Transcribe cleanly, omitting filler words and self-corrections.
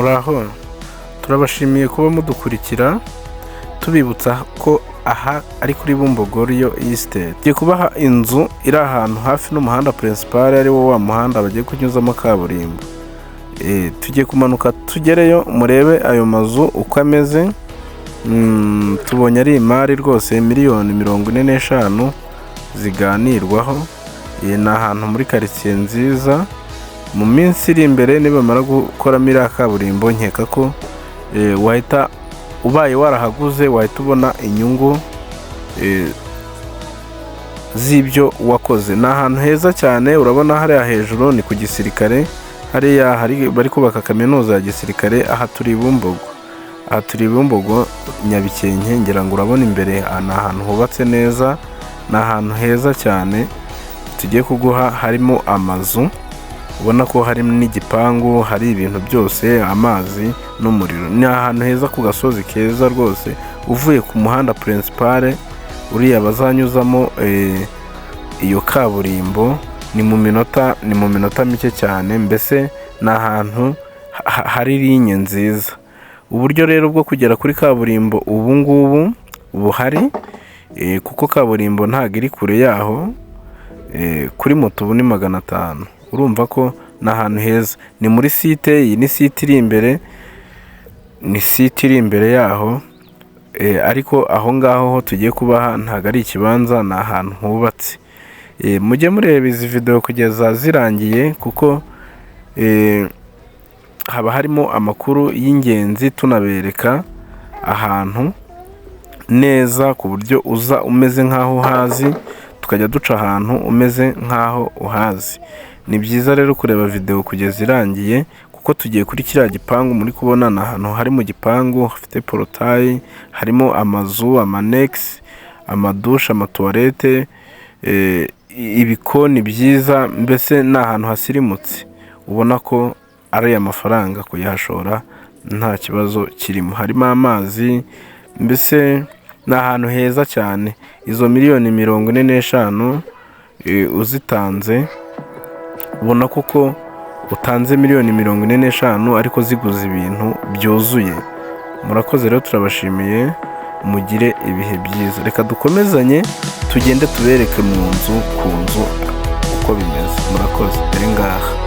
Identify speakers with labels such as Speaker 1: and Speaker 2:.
Speaker 1: Muraho, turabashimiye kuba mudukurikira, tubibutsa ko aha ari kuri Bumbogoriyo Estate. Tugiye kubaha inzu iri ahantu hafi n'umuhanda principal, ari wo wa muhanda bagiye kunyuzamo kaburimbo. Tugiye kumanuka tugereyo murebe ayo mazu uko ameze. Tubonye ari imari rwose miliyoni 45 ziganirwaho. Ni ahantu muri quartier nziza. Mu minsi iri imbere nibamara gukora mira kaburimbo, nkeka ko wahita ubaye warahaguze wahita ubona inyungu z'ibyo wakoze. Ni ahantu heza cyane, urabona hariya hejuru ni ku gisirikare, hariya bari kubaka kaminuza ya gisirikare. Aha turi Bumbogo Nyabikenke, ngira ngo urabona imbere ni ahantu hubatse neza, ni ahantu heza cyane. Tugiye kuguha harimo amazu, ubona ko harimo n'igipangu, hari ibintu byose, amazi n'umuriro. Ni ahantu heza ku gasozi keza rwose, uvuye ku muhanda principal uriya bazanyuzamo iyo kaburimbo. Ni mu minota mike cyane, mbese ni ahantu hari linye nziza. Uburyo rero bwo kugera kuri kaburimbo ubu ngubu buhari, kuko kaburimbo ntago iri kure yaho. Kuri moto ubu ni 500. Urumva ko ni ahantu heza, ni muri site. Iyi ni site iri imbere, yaho. Ariko aho ngaho ho tugiye kubaha ntago ari ikibanza, ni ahantu hubatse. Mujye mureba izi video kugeza zirangiye, kuko haba harimo amakuru y'ingenzi, tunabereka ahantu neza ku buryo uza umeze nkaho uhazi, tukajya duca ahantu umeze nkaho uhazi. Ni byiza rero kureba video kugeza irangiye, kuko tugiye kuri kiriya gipangu muri kubona. Na ahantu hari mu gipangu hafite porotayi, harimo amazu, amanex, amadusha, amatoilette, ibikoni byiza, mbese ni ahantu hasirimutse. Ubona ko ari amafaranga kuyashora nta kibazo kirimo. Harimo amazi, mbese ni ahantu heza cyane. Izo miliyoni 45 uzitanze, ubona koko utanze miliyoni 45 ariko ziguze ibintu byuzuye. Murakoze rero, turabashimiye, mugire ibihe byiza. Reka dukomezanye tugende tubereke mu nzu ku nzu uko bimeze. Murakoze, ari ngaha.